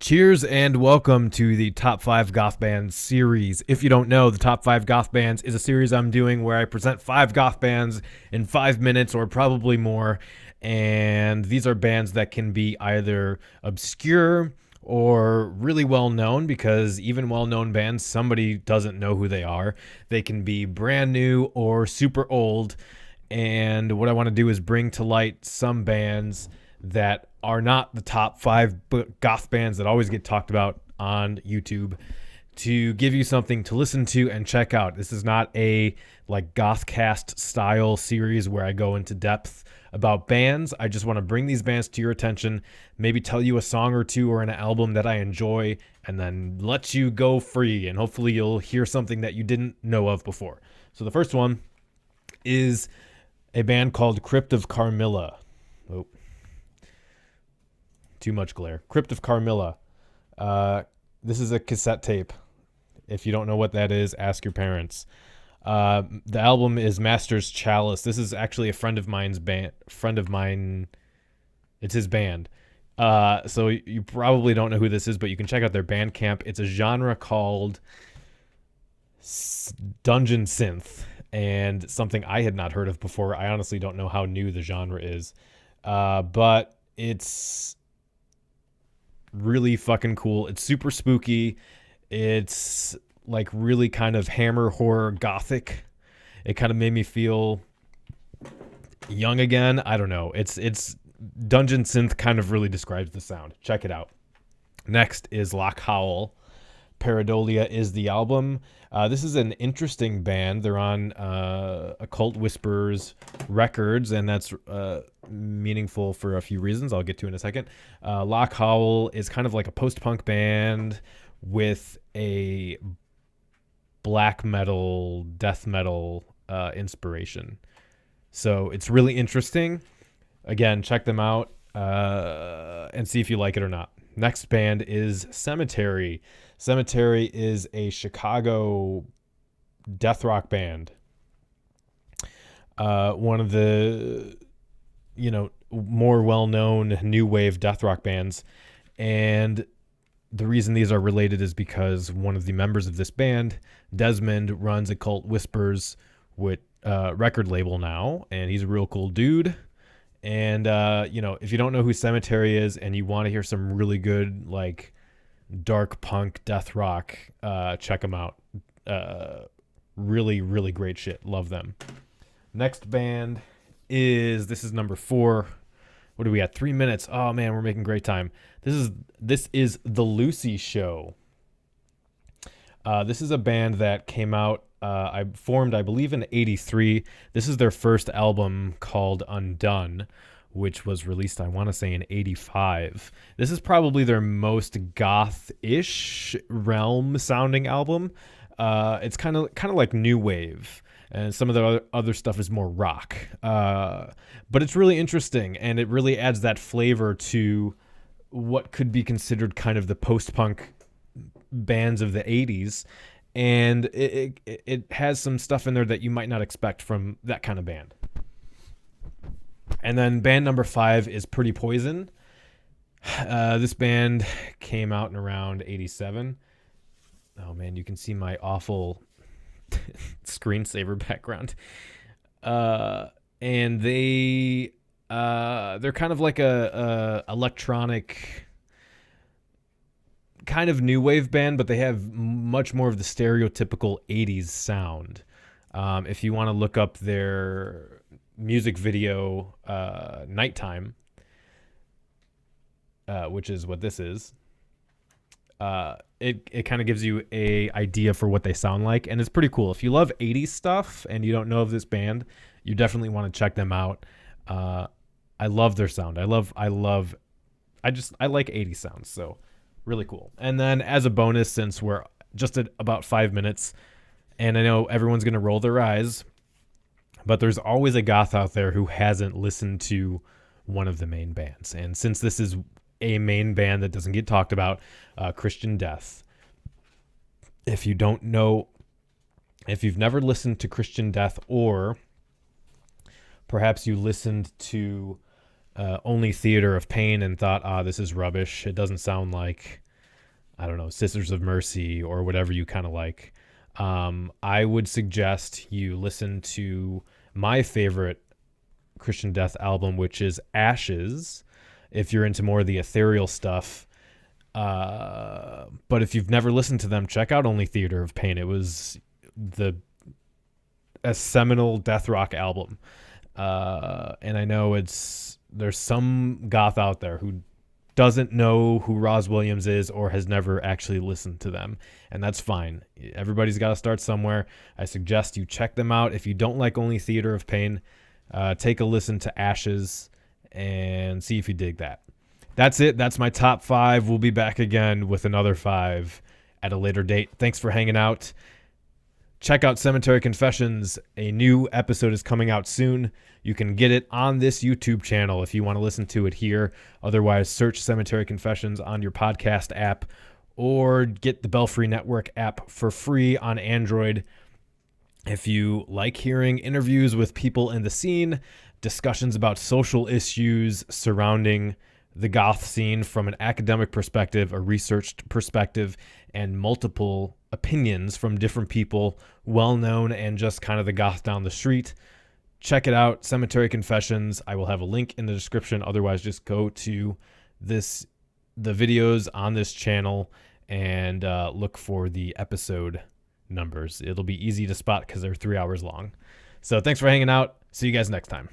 Cheers and welcome to the Top 5 Goth Bands series. If you don't know, the Top 5 Goth Bands is a series I'm doing where I present 5 goth bands in 5 minutes or probably more. And these are bands that can be either obscure or really well known, because even well known bands, somebody doesn't know who they are. They can be brand new or super old. And what I want to do is bring to light some bands that are not the top 5 goth bands that always get talked about on YouTube, to give you something to listen to and check out. This is not a like Gothcast style series where I go into depth about bands. I just want to bring these bands to your attention, maybe tell you a song or two or an album that I enjoy, and then let you go free, and hopefully you'll hear something that you didn't know of before. So the first one is a band called Crypt of Carmilla. Oh, too much glare. Crypt of Carmilla. This is a cassette tape. If you don't know what that is, ask your parents. The album is Master's Chalice. This is actually a friend of mine's band. It's his band. So you probably don't know who this is, but you can check out their Bandcamp. It's a genre called dungeon synth, and something I had not heard of before. I honestly don't know how new the genre is, but it's really fucking cool. It's super spooky. It's like really kind of hammer horror gothic. It kind of made me feel young again. I don't know. It's dungeon synth kind of really describes the sound. Check it out. Next is Loch Howl. Pareidolia is the album. This is an interesting band. They're on Occult Whispers Records, and that's meaningful for a few reasons I'll get to in a second. Loch Howl is kind of like a post-punk band with a black metal, death metal inspiration. So it's really interesting. Again, check them out and see if you like it or not. Next band is Cemetery. Cemetery is a Chicago death rock band. One of the, more well-known new wave death rock bands. And the reason these are related is because one of the members of this band, Desmond, runs Occult Whispers with record label now, and he's a real cool dude. And, if you don't know who Cemetery is and you want to hear some really good, like, dark punk death rock, check them out. Really, really great shit. Love them. Next band this is number 4. What do we got? 3 minutes. Oh, man, we're making great time. This is The Lucy Show. This is a band that came out, I formed, I believe, in 83. This is their first album called Undone, which was released, I want to say, in 85. This is probably their most goth-ish realm-sounding album. It's kind of like new wave, and some of the other stuff is more rock. But it's really interesting, and it really adds that flavor to what could be considered kind of the post-punk bands of the 80s. And it has some stuff in there that you might not expect from that kind of band. And then band number 5 is Pretty Poison. This band came out in around 87. Oh man, you can see my awful screensaver background. And they're kind of like a electronic kind of new wave band, but they have much more of the stereotypical 80s sound. If you want to look up their music video, Nighttime, which is what this is, it kind of gives you a idea for what they sound like, and it's pretty cool. If you love 80s stuff and you don't know of this band, you definitely want to check them out. I love their sound. I like 80s sounds, so really cool. And then as a bonus, since we're just at about 5 minutes, and I know everyone's going to roll their eyes, but there's always a goth out there who hasn't listened to one of the main bands. And since this is a main band that doesn't get talked about, Christian Death. If you don't know, if you've never listened to Christian Death, or perhaps you listened to Only Theater of Pain and thought, this is rubbish. It doesn't sound like I don't know, Sisters of Mercy or whatever you kind of like. I would suggest you listen to my favorite Christian death album, which is Ashes, if you're into more of the ethereal stuff. But if you've never listened to them, check out Only Theater of Pain. It was the a seminal death rock album. And I know there's some goth out there who doesn't know who Roz Williams is or has never actually listened to them, and that's fine. Everybody's got to start somewhere. I suggest you check them out. If you don't like Only Theater of Pain, take a listen to Ashes and see if you dig that. That's it. That's my top 5. We'll be back again with another 5 at a later date. Thanks for hanging out. Check out Cemetery Confessions. A new episode is coming out soon. You can get it on this YouTube channel if you want to listen to it here. Otherwise, search Cemetery Confessions on your podcast app or get the Belfry Network app for free on Android. If you like hearing interviews with people in the scene, discussions about social issues surrounding the goth scene from an academic perspective, a researched perspective, and multiple opinions from different people, well-known and just kind of the goth down the street, check it out, Cemetery Confessions. I will have a link in the description. Otherwise, just go to the videos on this channel and look for the episode numbers. It'll be easy to spot because they're 3 hours long. So thanks for hanging out. See you guys next time.